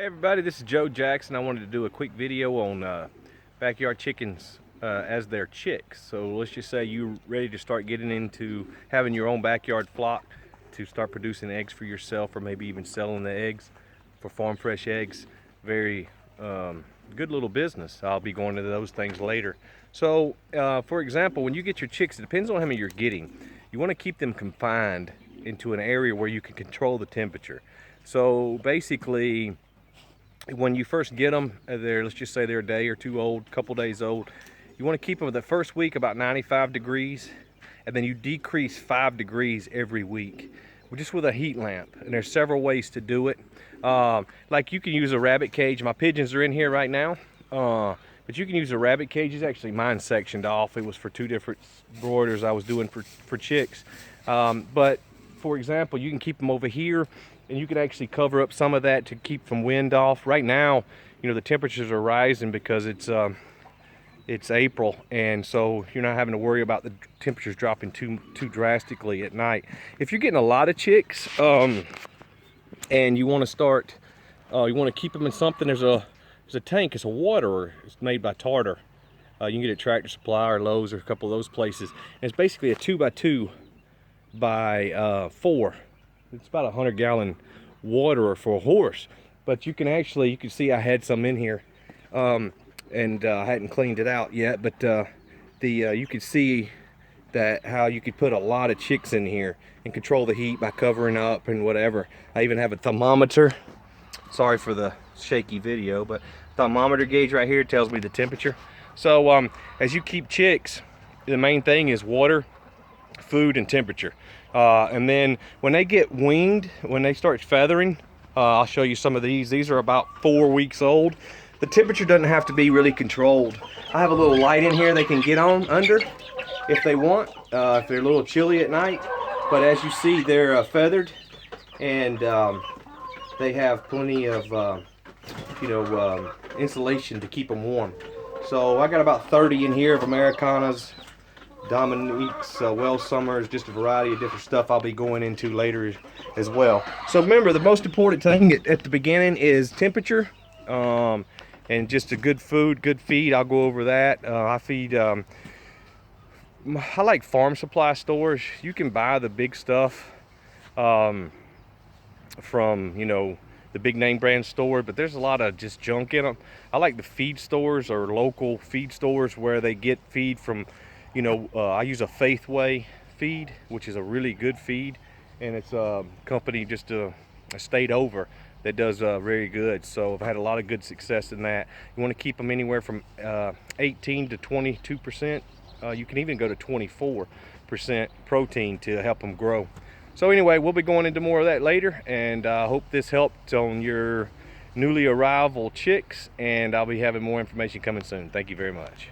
Hey everybody, this is Joe Jackson. I wanted to do a quick video on backyard chickens as their chicks. So let's just say you're ready to start getting into having your own backyard flock to start producing eggs for yourself, or maybe even selling the eggs for farm fresh eggs. Very good little business. I'll be going into those things later. So for example, when you get your chicks, it depends on how many you're getting. You want to keep them confined into an area where you can control the temperature. So basically, when you first get them, let's just say they're a day or two old, a couple days old, you want to keep them the first week about 95 degrees, and then you decrease 5 degrees every week, just with a heat lamp. And there's several ways to do it. Like you can use a rabbit cage. My pigeons are in here right now, but you can use a rabbit cage. It's actually mine sectioned off. It was for two different broilers I was doing for chicks. But for example, you can keep them over here, and you can actually cover up some of that to keep from wind off. Right now, you know, the temperatures are rising because it's April, and so you're not having to worry about the temperatures dropping too drastically at night. If you're getting a lot of chicks and you want to start, you want to keep them in something, there's a tank. It's a waterer. It's made by Tartar. You can get it at Tractor Supply or Lowe's or a couple of those places. And it's basically a 2x2 by 4. It's about a 100-gallon waterer for a horse. But you can actually, you can see I had some in here, and I hadn't cleaned it out yet. But you can see that how you could put a lot of chicks in here and control the heat by covering up and whatever. I even have a thermometer. Sorry for the shaky video, but thermometer gauge right here tells me the temperature. So as you keep chicks, the main thing is water, food, and temperature. And then when they get winged, when they start feathering, I'll show you some of these. These are about 4 weeks old. The temperature doesn't have to be really controlled. I have a little light in here they can get on under if they want, if they're a little chilly at night. But as you see, they're feathered, and they have plenty of insulation to keep them warm. So I got about 30 in here of Americanas, Dominique's, Wells Summers, just a variety of different stuff I'll be going into later as well. So remember, the most important thing at the beginning is temperature, and just a good food, good feed. I'll go over that. I feed, I like farm supply stores. You can buy the big stuff from, you know, the big name brand store, but there's a lot of just junk in them. I like the feed stores or local feed stores where they get feed from, you know, I use a Faithway feed, which is a really good feed, and it's a company just a state over that does very good. So I've had a lot of good success in that. You want to keep them anywhere from 18 to 22%. You can even go to 24% protein to help them grow. So anyway, we'll be going into more of that later, and I hope this helped on your newly arrival chicks, and I'll be having more information coming soon. Thank you very much.